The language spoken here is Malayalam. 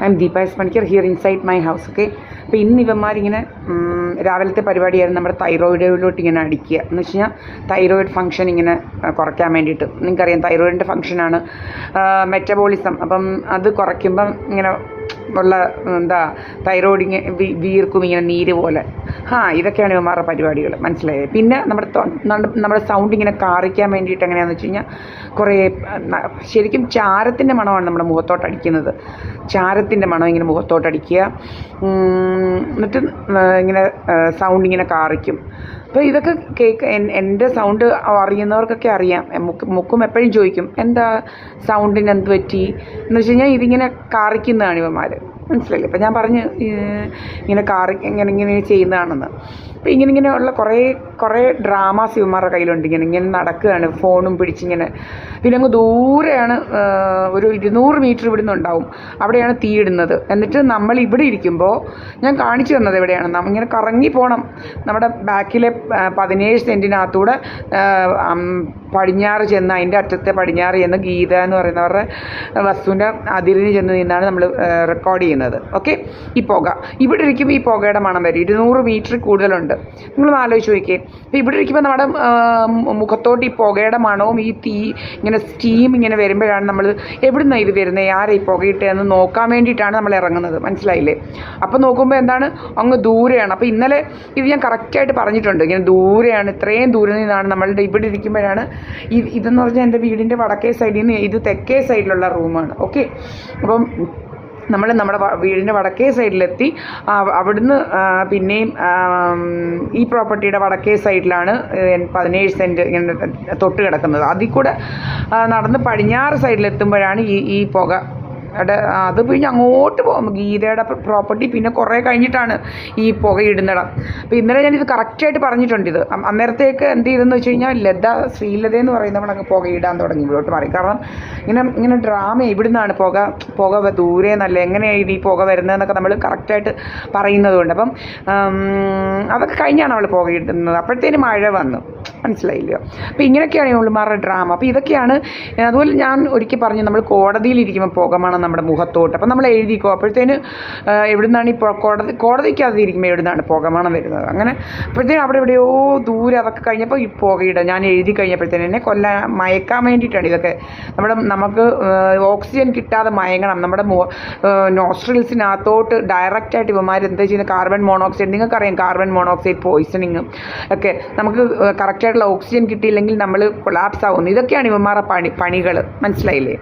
I M Deepa S Panicker here inside my house. Okay, അപ്പോൾ ഇന്ന് ഇവന്മാരിങ്ങനെ രാവിലത്തെ പരിപാടിയായിരുന്നു നമ്മുടെ തൈറോയിഡിലോട്ട് ഇങ്ങനെ അടിക്കുക എന്ന് വെച്ച് കഴിഞ്ഞാൽ തൈറോയിഡ് ഫംഗ്ഷൻ ഇങ്ങനെ കുറയ്ക്കാൻ വേണ്ടിയിട്ട്. നിങ്ങൾക്കറിയാം തൈറോയിഡിൻ്റെ ഫംഗ്ഷനാണ് മെറ്റബോളിസം. അപ്പം അത് കുറയ്ക്കുമ്പം ഇങ്ങനെ ഉള്ള എന്താ തൈറോയിഡ് ഇങ്ങനെ വീർക്കും, ഇങ്ങനെ നീര് പോലെ. ഇതൊക്കെയാണ് ഇവന്മാരുടെ പരിപാടികൾ, മനസ്സിലായത്. പിന്നെ നമ്മുടെ സൗണ്ട് ഇങ്ങനെ കാറിക്കാൻ വേണ്ടിയിട്ട് എങ്ങനെയാണെന്ന് വെച്ച് കഴിഞ്ഞാൽ കുറേ ശരിക്കും ചാരത്തിൻ്റെ മണമാണ് നമ്മുടെ മുഖത്തോട്ടടിക്കുന്നത്. ചാരത്തിൻ്റെ മണം ഇങ്ങനെ മുഖത്തോട്ടടിക്കുക, എന്നിട്ട് ഇങ്ങനെ സൗണ്ട് ഇങ്ങനെ കാറിക്കും. അപ്പോൾ ഇതൊക്കെ എൻ്റെ സൗണ്ട് അറിയുന്നവർക്കൊക്കെ അറിയാം. മുക്കും എപ്പോഴും ചോദിക്കും എന്താ സൗണ്ടിന് എന്ത് പറ്റി എന്ന് വെച്ച് കഴിഞ്ഞാൽ ഇതിങ്ങനെ കാറിക്കുന്നതാണ് ഇവന്മാർ, മനസ്സിലായില്ലേ. അപ്പം ഞാൻ പറഞ്ഞ് ഇങ്ങനെ ഇങ്ങനെ ചെയ്യുന്നതാണെന്ന്. അപ്പോൾ ഇങ്ങനെയുള്ള കുറേ ഡ്രാമാസ് ഇവന്മാരുടെ കയ്യിലുണ്ട്. ഇങ്ങനെ നടക്കുകയാണ് ഫോണും പിടിച്ചിങ്ങനെ. പിന്നെ അങ്ങ് ദൂരെയാണ് ഒരു 200 മീറ്റർ ഇവിടുന്ന് ഉണ്ടാവും, അവിടെയാണ് തീയിടുന്നത്. എന്നിട്ട് നമ്മൾ ഇവിടെ ഇരിക്കുമ്പോൾ ഞാൻ കാണിച്ചു തന്നത് എവിടെയാണ്, ഇങ്ങനെ കറങ്ങി പോകണം. നമ്മുടെ ബാക്കിലെ 17 സെൻറ്റിനകത്തൂടെ പടിഞ്ഞാറ് ചെന്ന്, അതിൻ്റെ അറ്റത്തെ പടിഞ്ഞാറ് ചെന്ന് ഗീത എന്ന് പറയുന്നവരുടെ വസ്തുവിൻ്റെ അതിരിന് ചെന്ന് നിന്നാണ് നമ്മൾ റെക്കോർഡ് ചെയ്യുന്നത്. ഓക്കെ, ഈ പുക ഇവിടെ ഇരിക്കുമ്പോൾ ഈ പുകയുടെ മണം വരും. 200 മീറ്റർ കൂടുതലുണ്ട്. നിങ്ങളൊന്ന് ആലോചിച്ച് നോക്കിയേ. അപ്പോൾ ഇവിടെ ഇരിക്കുമ്പോൾ നമ്മുടെ മുഖത്തോട്ട് ഈ പുകയുടെ മണവും ഈ തീ ഇങ്ങനെ സ്റ്റീം ഇങ്ങനെ വരുമ്പോഴാണ് നമ്മൾ എവിടുന്നാണ് ഇത് വരുന്നത്, ആരാ ഈ പുകയിട്ടതെന്ന് നോക്കാൻ വേണ്ടിയിട്ടാണ് നമ്മൾ ഇറങ്ങുന്നത്, മനസ്സിലായില്ലേ. അപ്പോൾ നോക്കുമ്പോൾ എന്താണ്, അങ്ങ് ദൂരെയാണ്. അപ്പോൾ ഇന്നലെ ഇത് ഞാൻ കറക്റ്റായിട്ട് പറഞ്ഞിട്ടുണ്ട്, ഇങ്ങനെ ദൂരെയാണ്, ഇത്രയും ദൂരെ നിന്നാണ് നമ്മളുടെ ഇവിടെ ഇരിക്കുമ്പോഴാണ് ഇതെന്ന് പറഞ്ഞാൽ എൻ്റെ വീടിൻ്റെ വടക്കേ സൈഡിൽ നിന്ന് ഇത് തെക്കേ സൈഡിലുള്ള റൂമാണ്. ഓക്കെ, അപ്പം നമ്മുടെ വീടിൻ്റെ വടക്കേ സൈഡിലെത്തി. അവിടുന്ന് പിന്നെയും ഈ പ്രോപ്പർട്ടിയുടെ വടക്കേ സൈഡിലാണ് 17 സെൻറ്റ് ഇങ്ങനെ തൊട്ട് കിടക്കുന്നത്. അതിൽ കൂടെ നടന്ന് പടിഞ്ഞാറ് സൈഡിലെത്തുമ്പോഴാണ് ഈ പുക. അത് പിന്നെ അങ്ങോട്ട് പോകും ഗീതയുടെ പ്രോപ്പർട്ടി. പിന്നെ കുറേ കഴിഞ്ഞിട്ടാണ് ഈ പുകയിടുന്നിടം. അപ്പോൾ ഇന്നലെ ഞാനിത് കറക്റ്റായിട്ട് പറഞ്ഞിട്ടുണ്ട്. ഇത് അന്നേരത്തേക്ക് എന്ത് ചെയ്തെന്ന് വെച്ച് കഴിഞ്ഞാൽ ശ്രീലത എന്ന് പറയുന്നവളങ്ങ് പുകയിടാൻ തുടങ്ങി, ഇവിടോട്ട് മാറി. കാരണം ഇങ്ങനെ ഡ്രാമ ഇവിടുന്നാണ് പുക ദൂരെ നല്ല എങ്ങനെയാണ് ഈ പുക വരുന്നതെന്നൊക്കെ നമ്മൾ കറക്റ്റായിട്ട് പറയുന്നത് കൊണ്ട്. അപ്പം അതൊക്കെ കഴിഞ്ഞാണ് അവൾ പുകയിടുന്നത്. അപ്പോഴത്തേന് മഴ വന്നു, മനസ്സിലായില്ലയോ. അപ്പോൾ ഇങ്ങനെയൊക്കെയാണ് ഇവളുമാരുടെ ഡ്രാമ. അപ്പോൾ ഇതൊക്കെയാണ്. അതുപോലെ ഞാൻ ഒരിക്കൽ പറഞ്ഞു, നമ്മൾ കോടതിയിലിരിക്കുമ്പോൾ പുകമാണ് നമ്മുടെ മുഖത്തോട്ട്. അപ്പം നമ്മൾ എഴുതിക്കോ, അപ്പോഴത്തേന് എവിടുന്നാണ് ഈ കോടതിക്കകത്തിരിക്കുമ്പോൾ എവിടുന്നാണ് പുകമണം വരുന്നത്. അങ്ങനെ അപ്പോഴത്തേനും അവിടെ എവിടെയോ ദൂരെ അതൊക്കെ കഴിഞ്ഞപ്പോൾ ഈ പുകയിടുക ഞാൻ എഴുതി കഴിഞ്ഞപ്പോഴത്തേന് എന്നെ മയക്കാൻ വേണ്ടിയിട്ടാണ് ഇതൊക്കെ. നമുക്ക് ഓക്സിജൻ കിട്ടാതെ മയങ്ങണം. നമ്മുടെ നോസ്ട്രിൽസിനകത്തോട്ട് ഡയറക്റ്റായിട്ട് ഇവന്മാർ എന്താ ചെയ്യുന്നത്, കാർബൺ മോണോക്സൈഡ്. നിങ്ങൾക്കറിയാം കാർബൺ മോണോക്സൈഡ് പോയിസണിങ്ങും ഒക്കെ. നമുക്ക് കറക്റ്റായിട്ടുള്ള ഓക്സിജൻ കിട്ടിയില്ലെങ്കിൽ നമ്മൾ കൊളാപ്സ് ആവുന്നു. ഇതൊക്കെയാണ് ഇവന്മാരുടെ പണികൾ, മനസ്സിലായില്ലേ.